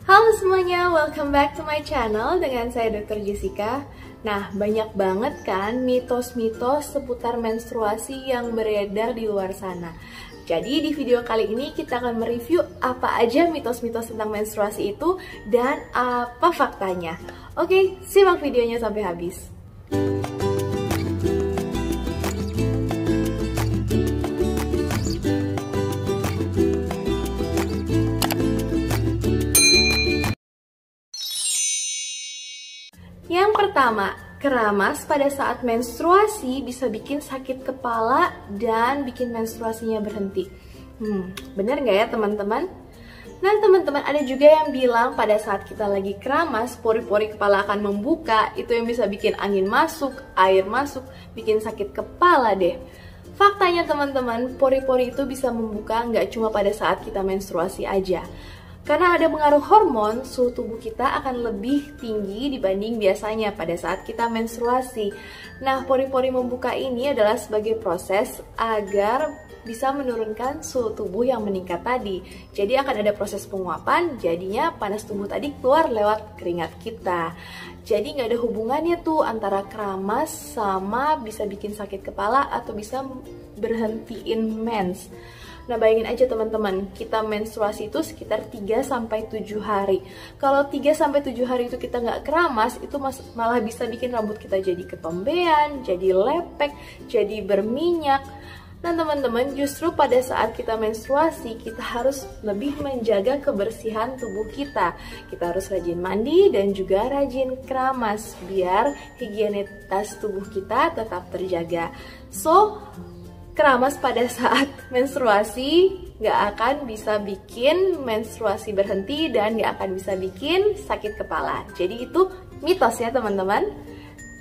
Halo semuanya, welcome back to my channel dengan saya Dr. Jessica. Nah, banyak banget kan mitos-mitos seputar menstruasi yang beredar di luar sana. Jadi di video kali ini kita akan mereview apa aja mitos-mitos tentang menstruasi itu dan apa faktanya. Oke, simak videonya sampai habis. Yang pertama, keramas pada saat menstruasi bisa bikin sakit kepala dan bikin menstruasinya berhenti. Bener nggak ya teman-teman? Nah teman-teman, ada juga yang bilang pada saat kita lagi keramas, pori-pori kepala akan membuka, itu yang bisa bikin angin masuk, air masuk, bikin sakit kepala deh. Faktanya teman-teman, pori-pori itu bisa membuka nggak cuma pada saat kita menstruasi aja. Karena ada pengaruh hormon, suhu tubuh kita akan lebih tinggi dibanding biasanya pada saat kita menstruasi. Nah, pori-pori membuka ini adalah sebagai proses agar bisa menurunkan suhu tubuh yang meningkat tadi. Jadi akan ada proses penguapan, jadinya panas tubuh tadi keluar lewat keringat kita. Jadi nggak ada hubungannya tuh antara keramas sama bisa bikin sakit kepala atau bisa berhentiin mens. Nah bayangin aja teman-teman, kita menstruasi itu sekitar 3-7 hari. Kalau 3-7 hari itu kita nggak keramas, itu malah bisa bikin rambut kita jadi ketombean, jadi lepek, jadi berminyak. Nah teman-teman, justru pada saat kita menstruasi, kita harus lebih menjaga kebersihan tubuh kita. Kita harus rajin mandi dan juga rajin keramas, biar higienitas tubuh kita tetap terjaga. So, keramas pada saat menstruasi nggak akan bisa bikin menstruasi berhenti dan nggak akan bisa bikin sakit kepala. Jadi itu mitos ya teman-teman.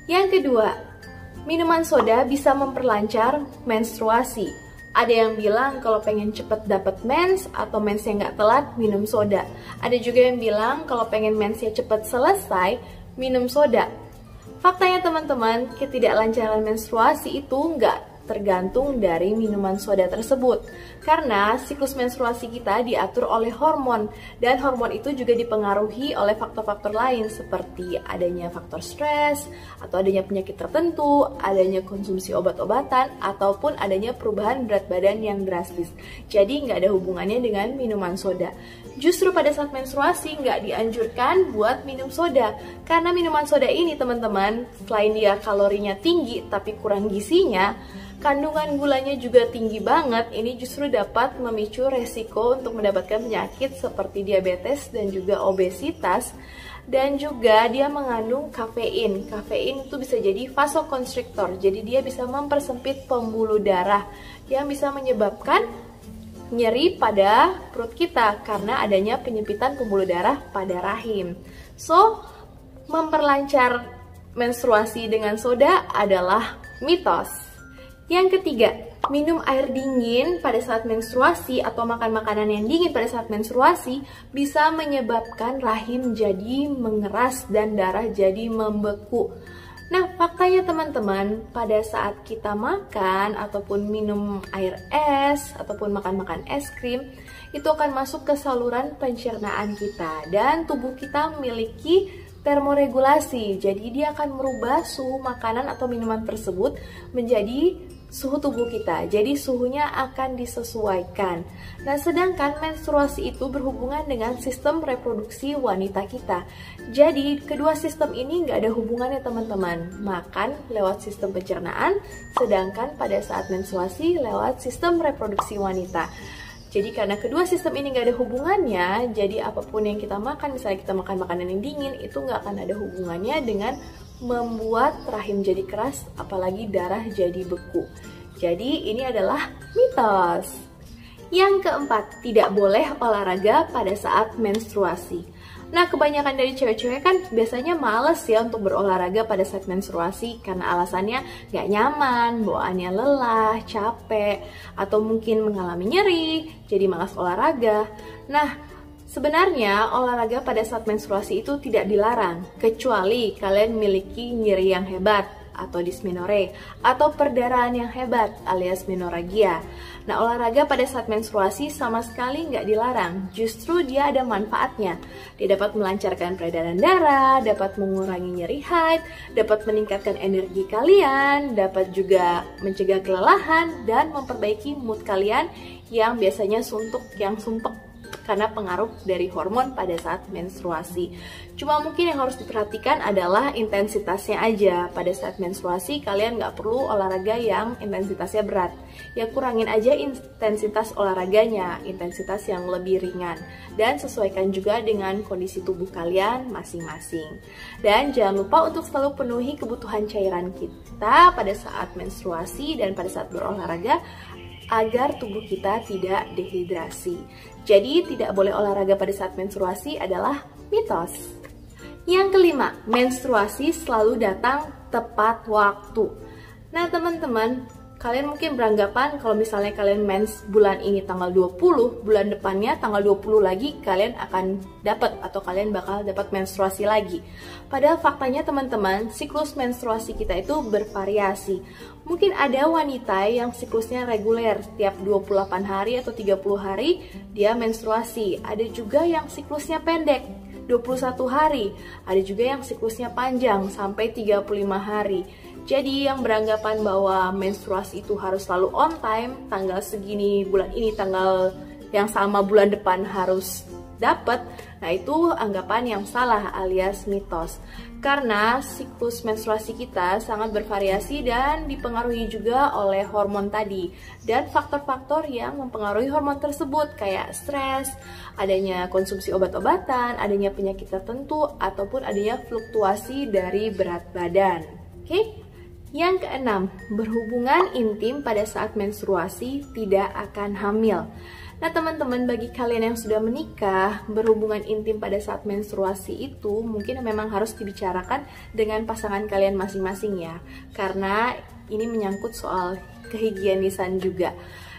Yang kedua, minuman soda bisa memperlancar menstruasi. Ada yang bilang kalau pengen cepet dapet mens atau mensnya nggak telat, minum soda. Ada juga yang bilang kalau pengen mensnya cepet selesai, minum soda. Faktanya teman-teman, ketidaklancaran menstruasi itu nggak tergantung dari minuman soda tersebut. Karena siklus menstruasi kita diatur oleh hormon, dan hormon itu juga dipengaruhi oleh faktor-faktor lain seperti adanya faktor stres, atau adanya penyakit tertentu, adanya konsumsi obat-obatan, ataupun adanya perubahan berat badan yang drastis. Jadi nggak ada hubungannya dengan minuman soda. Justru pada saat menstruasi nggak dianjurkan buat minum soda. Karena minuman soda ini teman-teman, selain dia kalorinya tinggi tapi kurang gizinya, kandungan gulanya juga tinggi banget. Ini justru dapat memicu resiko untuk mendapatkan penyakit seperti diabetes dan juga obesitas. Dan juga dia mengandung kafein. Kafein itu bisa jadi vasokonstriktor. Jadi dia bisa mempersempit pembuluh darah yang bisa menyebabkan nyeri pada perut kita karena adanya penyempitan pembuluh darah pada rahim. So, memperlancar menstruasi dengan soda adalah mitos. Yang ketiga, minum air dingin pada saat menstruasi atau makan makanan yang dingin pada saat menstruasi bisa menyebabkan rahim jadi mengeras dan darah jadi membeku. Nah, faktanya teman-teman, pada saat kita makan ataupun minum air es ataupun makan es krim, itu akan masuk ke saluran pencernaan kita dan tubuh kita memiliki termoregulasi. Jadi dia akan merubah suhu makanan atau minuman tersebut menjadi suhu tubuh kita, jadi suhunya akan disesuaikan. Nah, sedangkan menstruasi itu berhubungan dengan sistem reproduksi wanita kita. Jadi, kedua sistem ini nggak ada hubungannya teman-teman. Makan lewat sistem pencernaan, sedangkan pada saat menstruasi lewat sistem reproduksi wanita. Jadi karena kedua sistem ini nggak ada hubungannya, jadi apapun yang kita makan, misalnya kita makan makanan yang dingin, itu nggak akan ada hubungannya dengan membuat rahim jadi keras, apalagi darah jadi beku. Jadi ini adalah mitos. Yang keempat, tidak boleh olahraga pada saat menstruasi. Nah, kebanyakan dari cewek-cewek kan biasanya males ya untuk berolahraga pada saat menstruasi karena alasannya gak nyaman, bawaannya lelah, capek, atau mungkin mengalami nyeri, jadi malas olahraga. Nah, sebenarnya olahraga pada saat menstruasi itu tidak dilarang, kecuali kalian memiliki nyeri yang hebat atau dysmenorrhea, atau perdarahan yang hebat alias menorrhagia. Nah, olahraga pada saat menstruasi sama sekali nggak dilarang, justru dia ada manfaatnya. Dia dapat melancarkan peredaran darah, dapat mengurangi nyeri haid, dapat meningkatkan energi kalian, dapat juga mencegah kelelahan, dan memperbaiki mood kalian yang biasanya suntuk, yang sumpek karena pengaruh dari hormon pada saat menstruasi. Cuma mungkin yang harus diperhatikan adalah intensitasnya aja. Pada saat menstruasi kalian nggak perlu olahraga yang intensitasnya berat. Ya kurangin aja intensitas olahraganya, intensitas yang lebih ringan. Dan sesuaikan juga dengan kondisi tubuh kalian masing-masing. Dan jangan lupa untuk selalu penuhi kebutuhan cairan kita pada saat menstruasi dan pada saat berolahraga, agar tubuh kita tidak dehidrasi. Jadi tidak boleh olahraga pada saat menstruasi adalah mitos. Yang kelima, menstruasi selalu datang tepat waktu. Nah teman-teman, kalian mungkin beranggapan kalau misalnya kalian mens bulan ini tanggal 20, bulan depannya tanggal 20 lagi kalian akan dapat atau kalian bakal dapat menstruasi lagi. Padahal faktanya teman-teman, siklus menstruasi kita itu bervariasi. Mungkin ada wanita yang siklusnya reguler, tiap 28 hari atau 30 hari dia menstruasi. Ada juga yang siklusnya pendek, 21 hari. Ada juga yang siklusnya panjang, sampai 35 hari. Jadi yang beranggapan bahwa menstruasi itu harus selalu on time, tanggal segini bulan ini, tanggal yang sama bulan depan harus dapat, nah itu anggapan yang salah alias mitos. Karena siklus menstruasi kita sangat bervariasi dan dipengaruhi juga oleh hormon tadi dan faktor-faktor yang mempengaruhi hormon tersebut kayak stres, adanya konsumsi obat-obatan, adanya penyakit tertentu, ataupun adanya fluktuasi dari berat badan. Oke? Yang keenam, berhubungan intim pada saat menstruasi tidak akan hamil. Nah teman-teman, bagi kalian yang sudah menikah, berhubungan intim pada saat menstruasi itu mungkin memang harus dibicarakan dengan pasangan kalian masing-masing ya. Karena ini menyangkut soal kehigienisan juga.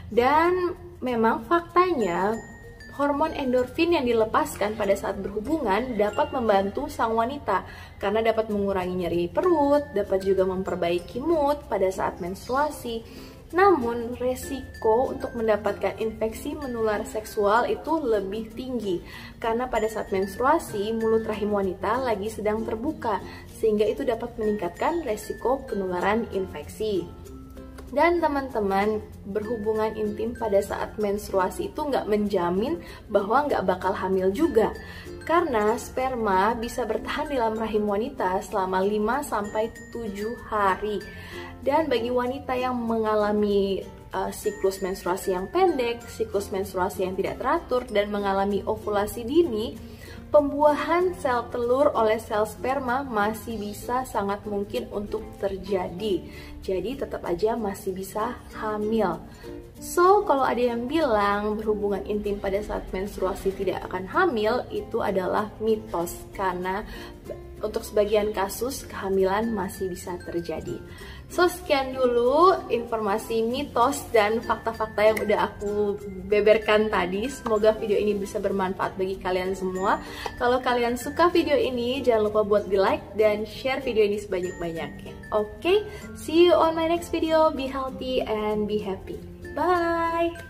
Dan memang faktanya, hormon endorfin yang dilepaskan pada saat berhubungan dapat membantu sang wanita karena dapat mengurangi nyeri perut, dapat juga memperbaiki mood pada saat menstruasi. Namun, resiko untuk mendapatkan infeksi menular seksual itu lebih tinggi karena pada saat menstruasi, mulut rahim wanita lagi sedang terbuka sehingga itu dapat meningkatkan resiko penularan infeksi. Dan teman-teman, berhubungan intim pada saat menstruasi itu nggak menjamin bahwa nggak bakal hamil juga. Karena sperma bisa bertahan dalam rahim wanita selama 5-7 hari. Dan bagi wanita yang mengalami siklus menstruasi yang pendek, siklus menstruasi yang tidak teratur, dan mengalami ovulasi dini, pembuahan sel telur oleh sel sperma masih bisa sangat mungkin untuk terjadi. Jadi tetap aja masih bisa hamil. So, kalau ada yang bilang berhubungan intim pada saat menstruasi tidak akan hamil, itu adalah mitos. Karena untuk sebagian kasus kehamilan masih bisa terjadi. So, sekian dulu informasi mitos dan fakta-fakta yang udah aku beberkan tadi. Semoga video ini bisa bermanfaat bagi kalian semua. Kalau kalian suka video ini, jangan lupa buat di like dan share video ini sebanyak-banyaknya. Oke, see you on my next video. Be healthy and be happy. Bye!